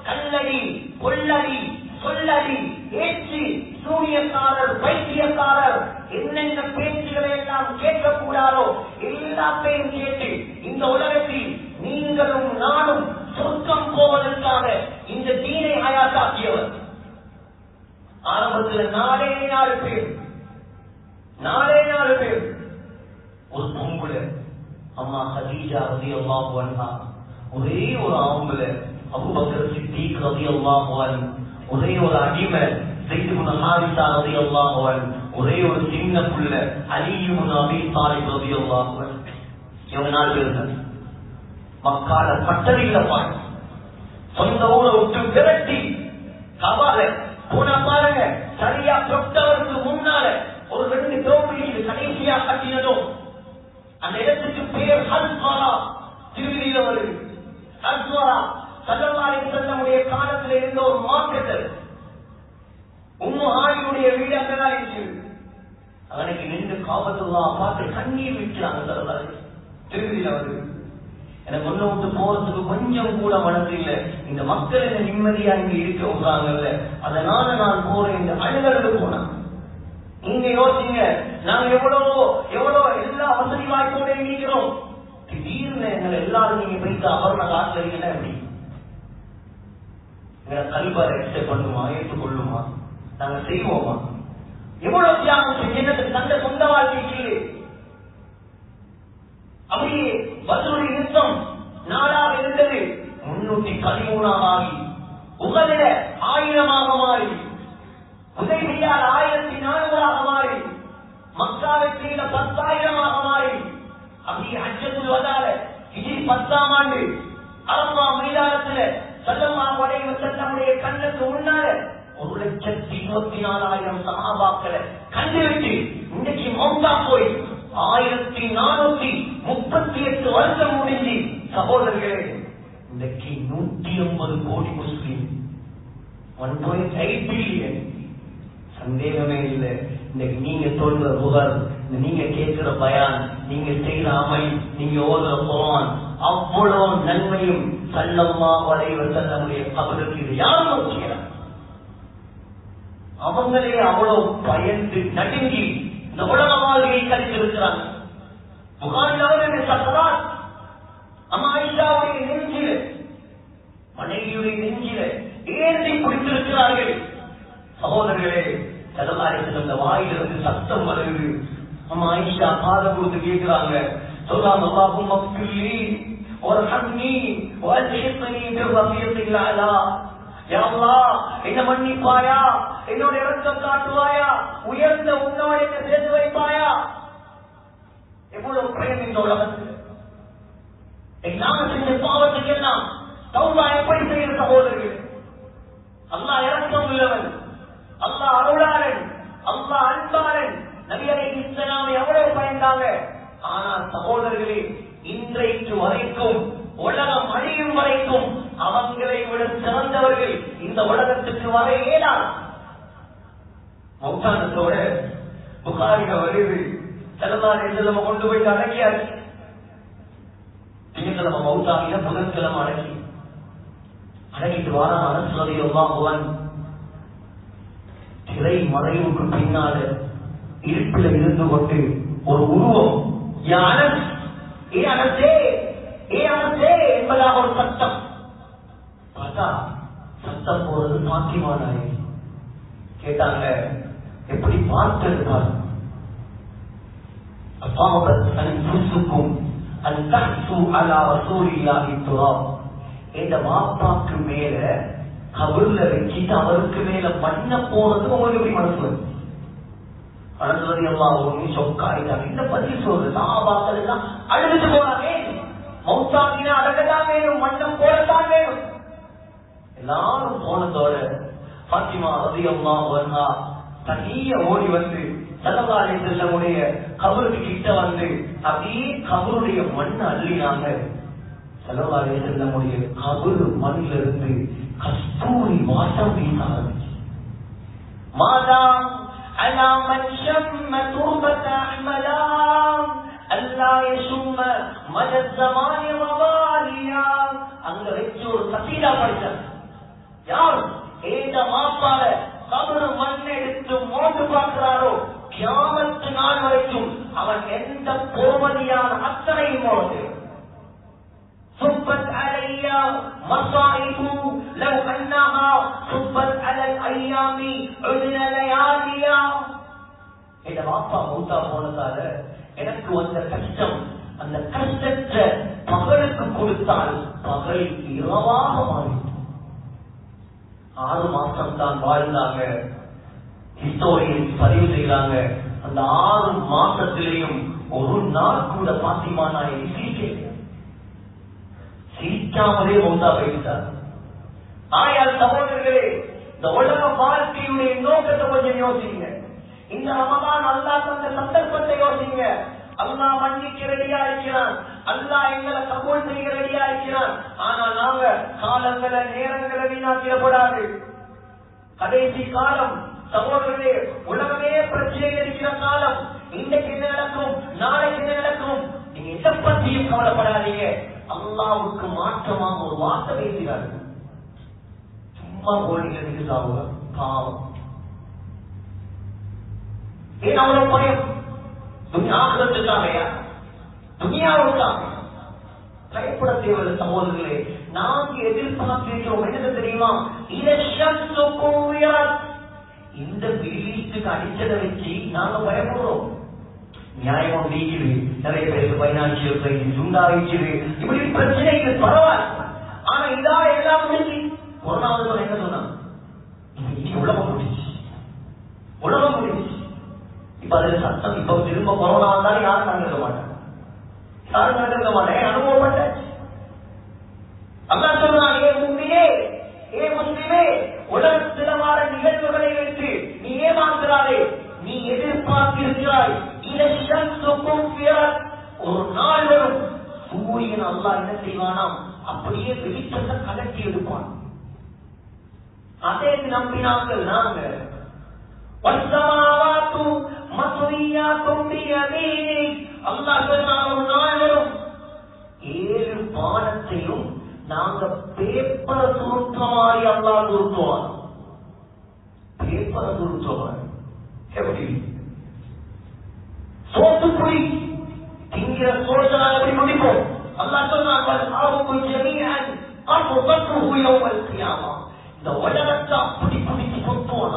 கல்லடி, கொள்ளடி, சொல்லடி, ஏற்றி, சூரியக்காரர், பைத்தியக்காரர் என்னென்ன பேச்சுகளை எல்லாம் கேட்கக்கூடாதோ எல்லாத்தையும் கேட்டு இந்த உலகத்தில் நீங்களும் நானும் சொர்க்கம் போவதற்காக இந்த தீனை ஹயாத்தாக்கியவர். ஆரம்பத்தில் 4 பேர், 4 பேர். ஒரு பொம்பளை அம்மா கதீஜா ரலியல்லாஹு அன்ஹா, ஒரே ஒரு ஆம்பளை அபூபக்கர் சித்தீக் ரலியல்லாஹு அன்ஹு, ஒரே ஒரு அடிமை ஸைத் இப்னு ஹாரிஸா ரலியல்லாஹு அன்ஹு, ஒரே ஒரு சின்ன புள்ள அலி இப்னு அபீ தாலிப் ரலியல்லாஹு அன்ஹு. இவங்க 4 பேர் தான் மக்கால பட்டறில பாய் சொந்த ஊரை விட்டு விரட்டி கபால போன பாருங்க. சரியா தொட்டவருக்கு முன்னால ஒரு 2 டோப்பியில் கடைசியா கட்டினதும் அந்த இடத்துக்கு பேர் ஹஸ்வரா. திருவிழியில வருது ஹஸ்வரா. ஸல்லல்லாஹு அலைஹி வஸல்லமுடைய காலத்தில் இருந்த ஒரு மார்க்கெட். உம்மு ஹானியுடைய வீடு அங்கதான் இருந்துச்சு. அவனுக்கு நின்று காபத்துல்லாஹ் பார்த்து கண்ணீர் விட்டுறாங்க. ஸல்லல்லாஹு அலைஹி திருவிழியில வருது. எனக்கு ஒண்ணு விட்டு போறதுக்கு கொஞ்சம் கூட மனசு இல்லை. இந்த மக்கள் என்ன நிம்மதியா இங்க இருக்க விடுறாங்கல்ல, அதனால நான் போறேன் என்று அழுதழுது போனான். நீங்க யோசிங்க, நாங்க எவ்வளவோ எல்லா வசதி வாய்ப்போட இருக்கிறோம். திடீர்னு எங்களை எல்லாரும் நீங்க போயிட்டு அபர்ண காட்டுறீங்கன்னா எப்படி எங்களை கல்வ எக்ஸப்ட் பண்ணுமா, ஏற்றுக்கொள்ளுமா? நாங்க செய்வோமா? எவ்வளவு தியாகம் செஞ்சதுக்கு தந்த சொந்த வாழ்க்கைக்கு அப்படியே பதிலுடைய யுத்தம் நாடாக இருந்தது 313 ஆகி உகதில 1000 மாறி உதவியால் 1400 மாறி மக்காவிற்கு 10,000 மாறி அப்படியே ஹஜ்ஜத்துல் வதால ஹிஜ்ரி 10ஆம் ஆண்டு அரபா மைதானத்துல ஸல்லல்லாஹு அலைஹி வஸல்லமுடைய கண்ணுக்கு முன்னால 1,24,000 சஹாபாக்களை கண்டுவிட்டு இன்னைக்கு மௌத்தா போய் 1438 வருஷம் முடிஞ்சு சகோதரர்களே இன்னைக்கு 180 கோடி முஸ்லிம் 1.8 பில்லியன். சந்தேகமே இல்லை. இன்னைக்கு நீங்க சொல்ற புகழ், நீங்க கேட்கிற பயான், நீங்க செய்யற அமல், நீங்க ஓதுற குர்ஆன் அவ்வளவு நன்மையும் ஸல்லல்லாஹு அலைஹி வஸல்லமுடைய கபருக்கு இது யாரும் நோக்கிறார்? அவங்களே அவ்வளவு பயந்து நடுங்கி இந்த உலக வாழ்க்கையை கழித்திருக்கிறாங்க. புகாரில் சக்கராத் அம்மா ஆயிஷாவுடைய நெஞ்சில, மனைவியுடைய நெஞ்சில ஏந்தி பிடித்திருக்கிறார்கள். சகோதரர்களே, ஸல்லல்லாஹு அலைஹி வஸல்லம் இந்த வாயிலிருந்து சத்தம் வருது. அம்மா ஆயிஷா காதை கொடுத்து கேட்கிறாங்க, சொல்றாங்க, அல்லாஹும்ம ஃபில்லி வர்ஹம்னி வஅல்ஹிக்னி பிர்ரஃபீகில் அலா. யா அல்லாஹ், என்ன மன்னிப்பாயா, என்னோட இரக்கம் காட்டுவாயா, உயர்ந்த உன்னோடு என்ன சேர்த்து வைப்பாயா. எவ்வளவு பிரயம் இந்த உலகத்தில். நாம செஞ்ச பாவத்துக்கு எல்லாம் தௌபா எப்படி செய்கிற சகோதரர்கள்? அல்லாஹ் இரக்கம் உள்ளவன், அல்லாஹ் அருளாளன், அல்லாஹ் அன்பாளன். நபி அலைஹிஸ்ஸலாம் எவ்வளவு பயந்தாங்க. ஆனால் சகோதரர்களே, இன்றைக்கு வரைக்கும் உலகம் அழியும் வரைக்கும் அவங்களை விட சிறந்தவர்கள் இந்த உலகத்துக்கு வர இயலாது. மௌத்தானத்தோட புகாரில வருது, ஸல்லல்லாஹு அலைஹி வஸல்லம் கொண்டு போய் அடக்கியாச்சு. திங்கட்கிழமை மௌத்தாகில புதன்கிழமை அடக்கிட்டு வாரான் அனஸ் ரலியல்லாஹு அன்ஹு. திரை மறைவுக்கு பின்னால இருப்பில இருந்து கொண்டு ஒரு உருவம், யா அனஸ், ஏ அனஸே, ஏ அனஸே என்பதாக ஒரு சத்தம். பார்த்தா சத்தம் போறது பாத்திமா நாயகி. கேட்டாங்க, எப்படி பார்த்தது பாருங்க. அப்பாவத் அன்ஃபுசுக்கும் அன் தஹ்சு அலா ரசூலில்லாஹி துராப். இந்த வாப்பாக்கு மேல கபர்ல வச்சுட்டு அவருக்கு மேல பண்ண போறது உங்களுக்கு எப்படி மனசு வருது? மனசுவது எல்லாம் சொக்காயிட்டாங்க. இந்த பதில் சொல்றது சஹாபாக்கள் எல்லாம் அழுதுட்டு போறாங்க. மௌத்தாக்கினா அடக்கத்தான் வேணும், மண்ணம் போடத்தான் வேணும். எல்லாரும் போனதோட பாத்திமா ரலியல்லாஹு அன்ஹா தனியா ஓடி வந்து ஸல்லல்லாஹு அலைஹி வஸல்லமுடைய கபருக்கு கிட்ட வந்து அப்படியே கபருடைய மண் அள்ளினாங்க. ஸல்லல்லாஹு அலைஹி வஸல்லமுடைய கபரு மண்ணில இருந்து கஸ்தூரி வாசம் வீச ஆரம்பிச்சு. மாதா அலா மன் ஷம்ம துர்பத அஹ்மலாம் அல்லா யஷும்ம மத ஸமானி வவாலியா. அங்க வெச்சு ஒரு கசீதா படிச்சாங்க. யார் ஏத மாப்பால கபரு மண் எடுத்து மோட்டு பார்க்கிறாரோ கியாமத்து நாள் வரைக்கும் அவன் எந்த போவதியான அத்தனையும் மோது. صبت علي مصائب لو انها صبت على الايام عدنا لياليا. இந்த வாப்பா மௌத்தா போனதால எனக்கு வந்த கஷ்டம், அந்த கஷ்டத்தை பகலுக்கு கொடுத்தால் பகல் இரவாக மாறிட்டு 6 மாசம் தான் வாழ்ந்தாங்க. ஹிஸ்டோரியன் பதிவு செய்யறாங்க, அந்த 6 மாசத்திலையும் ஒரு நாள் கூட பாத்திமா நாயகி சிரிக்காமலே மௌத்தா போயிட்டார். ஆயால் சகோதரர்களே, இந்த உலக வாழ்க்கையுடைய நோக்கத்தை கொஞ்சம் யோசிங்க. இந்த ரமதான் அல்லாஹ் தந்த சந்தர்ப்பத்தை யோசிங்க. அல்லாஹ் மன்னிக்க ரெடியா இருக்கிறான், அல்லாஹ் எங்களை கபூல் செய்ய ரெடியா இருக்கிறான். ஆனா நாங்க காலங்களை நேரங்களை வீணாக்கிடக்கூடாது. கடைசி காலம் சகோதரர்களே, உலகமே பிரச்சனை இருக்கிற காலம். இன்றைக்கு என்ன நடக்கும், நாளைக்கு என்ன நடக்கும், நீங்க எதை பற்றியும் கவலைப்படாதீங்க. அல்லாவுக்கு மாற்றமாக ஒரு வார்த்தை பேசுகிறார்கள். சும்மா கோழிகளுக்கு சாவுங்க பாவம். ஏன் அவ்வளவு பயம்? துனியாவுக்காகயா? துனியாவுக்காக பயப்பட தேவையில்லை சகோதரர்களே. நாங்க எதிர்பார்த்திருக்கிறோம் என்ன தெரியுமா? இந்த மிடிலீஸ்டுக்கு அடிச்சதை வச்சு நாங்க பயப்படுறோம். நியாயம் நீக்குது, நிறைய பேருக்கு பைனான்சியல் கிரைசிஸ் உண்டாகிக்குது, இப்படி பிரச்சனை இது பரவாயில்ல. ஆனா இதா எல்லாம் முடிஞ்சு கொரோனாவது என்ன சொன்னாங்க? இனி உலகம் முடிச்சு, உலகம் முடிச்சு. இப்ப அதுல சத்தம் இப்ப திரும்ப கொரோனா வந்தாலும் யாரும் கண்டுக்க மாட்டாங்க, யாரும் கண்டுக்க மாட்டேன். அனுபவப்பட்டாச்சு. அல்லாஹ் சொல்றான், ஏ முஃமினே, ஏ முஸ்லிமே, உலகத்தில் வர நிகழ்வுகளை வைத்து நீ ஏமாந்துறாதே. நீ எதிர்பார்த்திருக்கிறாய் ஒரு நாள் வரும், சூரியன் அல்லாஹ் என்ன செய்வானாம், அப்படியே வெளிச்சத்தை கலட்டி எடுப்பான். அதே நம்பினாக்கள் நாங்க. அல்லாஹ் சொன்னான், ஒரு நாள் வரும் 7 பானத்தையும் நாங்க பேப்பரை சுருட்ட மாதிரி அல்லாஹ் சுருட்டுவான். பேப்பரை சுருட்டுவான். எப்படி சோத்துக்குடி திங்கிற சோழ எப்படி முடிப்போம்? அல்லாஹ் சொன்னான், இந்த உலகத்தை அப்படி பிடிச்சு கொட்டுவோம்.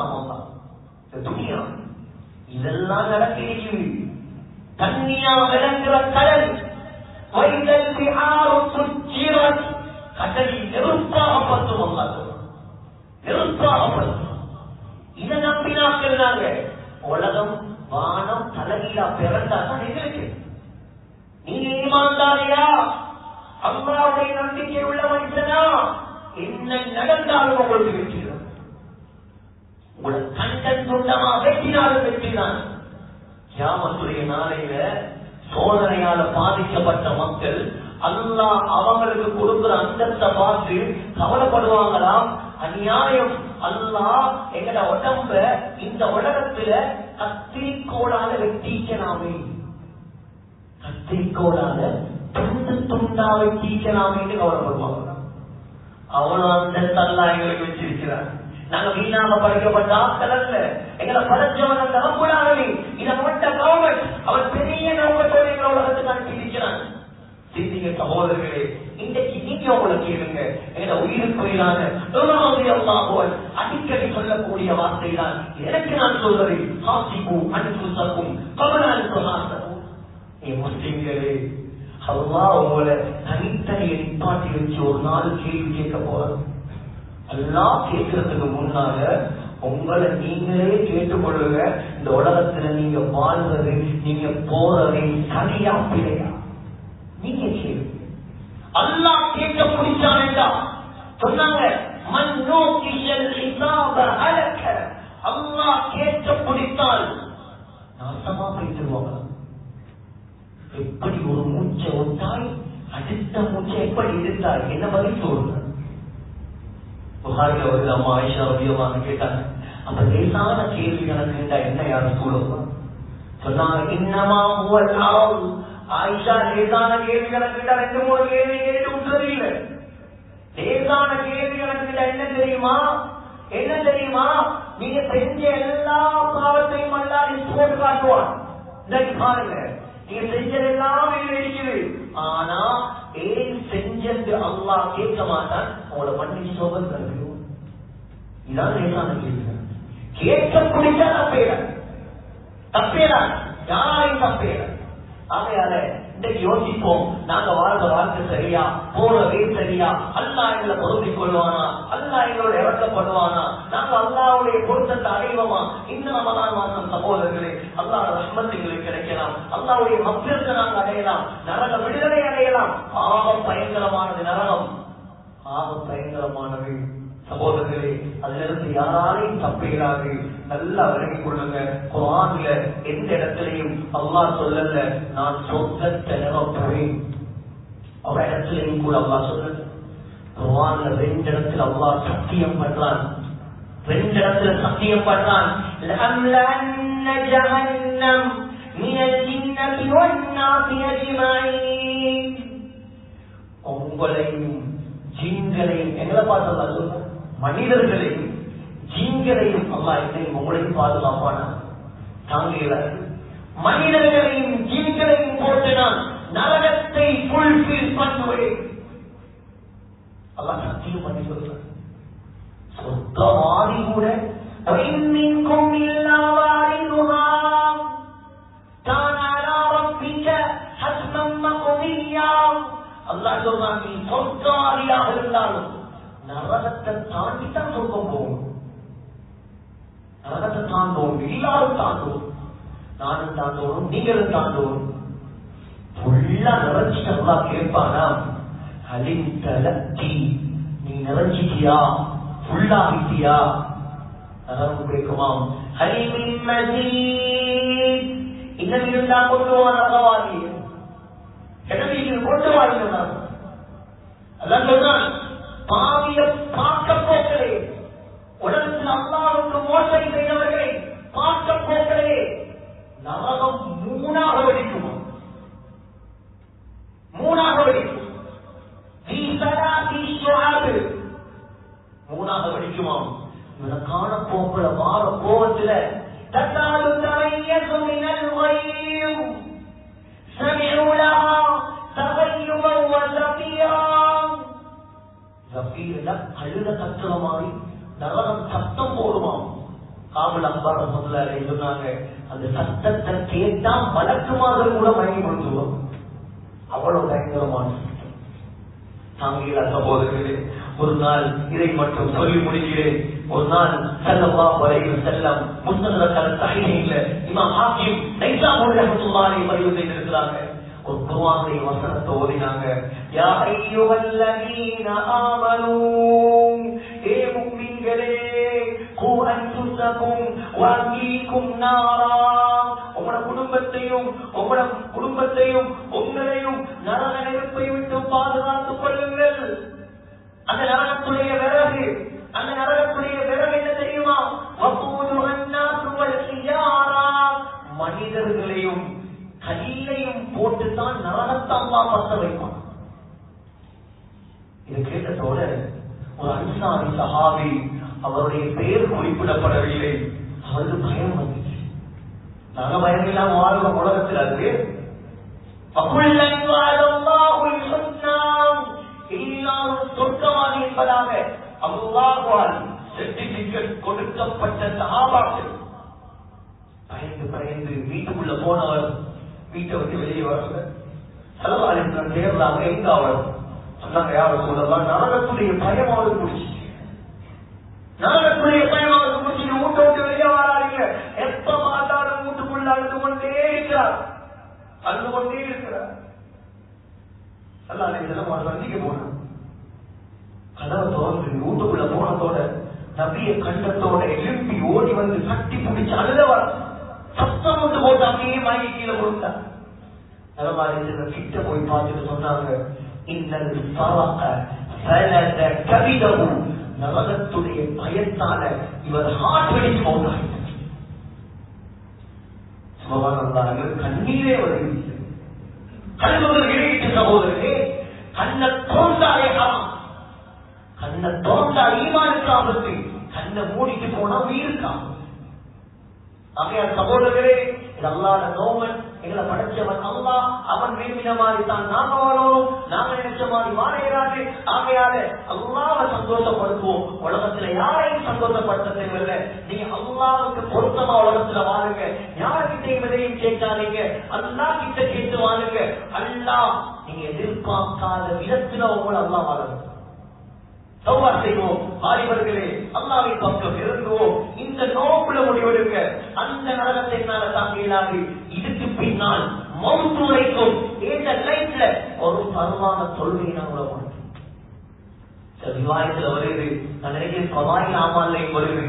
துணியா இதெல்லாம் நடக்கிறது. தண்ணியா விளங்குற கடல், கடலில் நெருப்பாகப்படும். நெருப்பாகப்படும். இதை நம்பினாக்கள் நாங்க. உலகம் வானம் தலைகீழா பிறந்தாதான் எங்களுக்கு. நீங்க ஈமான்தாரியா, அல்லாஹ்வுடைய நம்பிக்கை உள்ள மனுஷனா, என்ன நடந்தாலும் உங்களுக்கு வெற்றிதான். உங்களை கண்டன் துண்டமா வெற்றினாலும் வெற்றிதான். கியாமத்துடைய நாளையில சோதனையால பாதிக்கப்பட்ட மக்கள் அல்லாஹ் அவங்களுக்கு கொடுக்கிற அந்தத்தை பார்த்து கவலைப்படுவாங்களாம். அநியாயம், அல்லாஹ் எங்கட உடம்ப இந்த உலகத்துல கத்திரிக்கோளால வெட்டிக்கலாமே, கத்திரிக்கோளால துண்டு துண்டா வெட்டிக்கலாமே கவலைப்படுவாங்க. அவ்வளவு அந்தத்தல்லா எங்களுக்கு வச்சிருக்கிறார். நாங்க வீணாக படைக்கப்பட்ட ஆட்கள் அல்ல. எங்களை படைச்சவன் அந்த ரப்புலாகவே இதை மொட்ட கவர்மெண்ட் அவன் பெரிய நோக்கத்தோடு எங்களை உலகத்துக்கு அனுப்பியிருக்கிறான். சிந்திங்க சகோதரர்களே, இன்றைக்கு நீங்க உங்களை கேளுங்க. எங்களை உயிருக்குயிரான அடிக்கடி சொல்லக்கூடிய வார்த்தை தான் எனக்கு நான் சொல்றது. முஸ்லிம்களே, அல்லாஹ் உங்களை தனித்தனியை நிப்பாட்டி வச்சு ஒரு நாள் கேள்வி கேட்க போறது. எல்லாம் கேட்கறதுக்கு முன்னால உங்களை நீங்களே கேட்டுக்கொள்ளுங்க. இந்த உலகத்துல நீங்க வாழ்றது, நீங்க போறது சரியா பிழையா? நீங்க கேள்வி. அல்லாஹ் கேட்க பிடிச்சானேண்டா சொன்னாங்க, அல்லாஹ் கேட்க பிடித்தால் நாசமா போயிட்டுருவாங்க. எப்படி ஒரு மூச்சை ஒட்டாய் அடுத்த மூச்சை எப்படி இருந்தால் என்ன பதில் சொல்லுங்க. புகாரில் ஒரு அம்மா ஆயிஷா ரலியல்லாஹு கேட்டாங்க, அந்த லேசான கேள்வி எனக்கு இருந்தா என்ன யாரும் சொல்லுவாங்க? சொன்னாங்க, இன்னமா ஹுவல் அர்ள். ஆயிஷா லேசான கேள்வி எனக்கு கேட்டா 2-3 கேள்வி கேட்டு விட்டுறது இல்லை. லேசான கேள்வி எனக்கு கேட்டா என்ன தெரியுமா? என்ன தெரியுமா? நீங்க செஞ்ச எல்லா பாவத்தையும் அல்லாஹ் ரிப்போர்ட் காட்டுவான். இன்னைக்கு பாருங்க, நீங்க செஞ்சதெல்லாம் இருக்குது. ஆனா ஏன் செஞ்சது அல்லாஹ் கேட்க மாட்டான். உங்களை மன்னிச்சு சோபன் தருவோம். இதான் லேசான கேள்வி. கேட்க பிடிச்சா தப்பேடா, தப்பேடா, யாரையும் தப்பேடா. ஆகையால இன்றைக்கு யோசிப்போம், நாங்க வாழ்ற வாழ்க்கை சரியா, போறவே சரியா, அல்லாஹ் எங்களை பொருந்திக் கொள்வானா, அல்லாஹ் எங்களோட இறக்கப்படுவானா, நாங்க அல்லாஹ்வுடைய பொருத்தத்தை அடைவோமா? இந்த ரமலான் மாசம் சகோதரர்களே, அல்லாஹ் ரஹ்மத் எங்களுக்கு கிடைக்கலாம், அல்லாஹ்வுடைய மக்ஃபிரத்தை நாங்க அடையலாம், நரக விடுதலை அடையலாம். ஆகம் பயங்கரமானது நரகம், ஆகம் பயங்கரமானது சகோதரர்களே. அதிலிருந்து யாராலையும் தப்பையிடாது. நல்லா விளங்கிக் கொள்ளுங்க. குர்ஆன்ல எந்த இடத்திலையும் அல்லாஹ் சொல்லல நான் சொர்க்கத்தை நிரப்புவேன். அவ இடத்திலையும் கூட அல்லாஹ் சொல்லல. குர்ஆன்ல 2 இடத்துல அல்லாஹ் சத்தியம் பண்றான். 2 இடத்துல சத்தியம் பண்றான். லஅம்லஅன்ன ஜஹன்னம் மினல் ஜின்னதி வன்னாஸி அஜ்மஈன். உங்களையும் ஜின்களையும் எங்களை பார்த்து அல்லாஹ் சொல்றான். மனிதர்களையும் ஜின்களையும் அல்லாஹ் என்னையும் உங்களையும் பாதுகாப்பான தாங்க. மனிதர்களையும் ஜின்களையும் போட்டு நான் நரகத்தை ஃபுல்ஃபில் பண்ணுவேன். அல்லாஹ் சத்தியம் பண்ணி சொல்றார். சொர்க்கவாதி கூட وَإِنْكُمْ إِلَّا وَارِدُهَا كَانَ عَلَى رَبِّكَ حَتْمًا مَّقْضِيًّا. அல்லாஹ் சொல்றான், நீ சொர்க்கவாதியாக இருந்தாலும் நரகத்தை தாண்டி தான் சொர்க்கம் போகும். நரகத்தை தாண்டோம், எல்லாரும் தாண்டோம், நானும் தாண்டோம், நீங்களும் தாண்டோம். ஃபுல்லா நிறைஞ்சிட்டு அல்லாஹ் கேட்பானா, ஹலிம் தலத்தி, நீ நிறைஞ்சிட்டியா, ஃபுல்லாகிட்டியா? நரகம் கேட்குமாம், ஹலிமின் மஸீத், இன்னும் இருந்தா கொண்டு வா நரகவாதி, எனவே இது கொண்டு வாழ்கிறார். அல்லாஹ் சொல்றான், பாவிய பார்க்க போக்களே, உலகத்தில் அல்லாஹ்வுக்கு மோசடி செய்தவர்களை பார்க்க போக்களே, நரகம் மூணாக வெடிக்குமா, மூணாக வெடிக்கும். மூணாக வெடிக்குமாம். இவனை காண போக்குல மாற கோவத்துல அழுத கத்துற மாதிரி நரகம் சத்தம் போடுவான். காவல் அம்பார முதலாளி சொன்னாங்க, அந்த சத்தத்தை கேட்டா வழக்குமார்கள் கூட மயங்கி கொடுத்துருவோம். அவ்வளவு பயங்கரமான தாங்கில சகோதரர்களே, ஒரு நாள் இதை மட்டும் சொல்லி முடிக்கிறேன். ஒரு நாள் ஸல்லல்லாஹு அலைஹி வஸல்லம் முஸ்னத் அல்-ஸஹீஹ்ல இமாம் ஹாக்கிம் நைசாபூரி ரஹ்மத்துல்லாஹி அலைஹி பதிவு செய்திருக்கிறாங்க. ஒரு குர்ஆனுடைய வசனத்தை ஓதினாங்க, யா அய்யுஹல்லதீன ஆமனூ, ஏ முஃமின்களே, கூ அன்ஃபுஸகும் வ அஹ்லீகும் நாரா, உங்களோட குடும்பத்தையும் உங்களையும் நரக நெருப்பை விட்டு பாதுகாத்துக் கொள்ளுங்கள். அந்த நரகத்துடைய விறகு என்ன தெரியுமா? மனிதர்களையும் கல்லையும் போட்டுத்தான் நரகத்தை அல்லாஹ் பத்த வைப்பான். இதை கேட்டதோட ஒரு அன்சாரி சஹாபி, அவருடைய பெயர் குறிப்பிடப்படவில்லை, அவருக்கு பயம் வந்துச்சு. நாங்க பயம் இல்லாம வாழ்ற உலகத்தில் அது எல்லாரும் சொர்க்கவாதி என்பதாக அல்லாஹ்வால் சர்டிபிகேட் கொடுக்கப்பட்ட சஹாபாக்கள் பயந்து வீட்டுக்குள்ள போனவர் வீட்டை விட்டு வெளியே வரல. செலவாளின் தேர்ந்தாங்க, எங்க அவர் சொன்னாங்க, யாரும் சொல்லலாம், நரகத்துடைய பயம் அவருக்கு பிடிச்சிச்சு. நரகத்துடைய பயம் அவருக்கு பிடிச்சிட்டு வீட்டை விட்டு வெளியே வராங்க. எப்ப பார்த்தாலும் வீட்டுக்குள்ள அழுது கொண்டே இருக்கிறார். சந்திக்க போன கதவை தோன்று வீட்டுக்குள்ள போனதோட நபிய கண்டத்தோட எழுப்பி ஓடி வந்து கட்டி பிடிச்சு அழுதவர் சத்தம் வந்து போட்டு அப்படியே மயங்கி கீழே கொடுத்தார். கிட்ட போய் பார்த்துட்டு சொன்னாங்க, நரகத்துடைய பயத்தால இவர் ஹார்ட் வெடிச்சு போனார். கண்ணீரே வருகிறது. கண்ணுகள் இடையிட்டு சகோதரர்களே, கண்ணை தோன்றாலே கண்ணை தோன்றா ஈமானுக்கு ஆபத்து, கண்ணை மூடிட்டு போனா உயிருக்கு ஆபத்து. ஆகையால் சகோதரர்களே, இது அல்லாஹ்வுடைய நோமன், எங்களை படைச்சவன் அல்லாஹ், அவன் விரும்பின மாதிரி தான் நாம வாழணும், நாம நினைச்ச மாதிரி வாழையிறாரு. ஆகையால அல்லாஹ்வை சந்தோஷப்படுத்துவோம். உலகத்துல யாரையும் சந்தோஷப்படுத்த தேவையில்லை. நீங்க அல்லாஹ்வுக்கு பொருத்தமா உலகத்துல வாழுங்க. யாருக்கிட்டையும் எதையும் கேட்காதீங்க, அல்லாஹ் கிட்ட கேட்டு வாழுங்க. அல்லாஹ் நீங்க எதிர்பார்க்காத விதத்துல உங்களை அல்லாஹ் வாழுங்க. தௌபா செய்வோம் வாலிபர்களே, அல்லாஹ்வின் பக்கம் இறங்குவோம். இந்த நோக்குல முடிவெடுங்க. அந்த நரகத்தை என்னால தாங்க இயலாது. இதுக்கு பின்னால் மௌத்து வரைக்கும் இந்த லைஃப்ல ஒரு பரவான தொல்வியை நான் உள்ள போனேன். வருது, நான் நினைக்கிறேன், பவாயில் ஆமாலையும் வருது.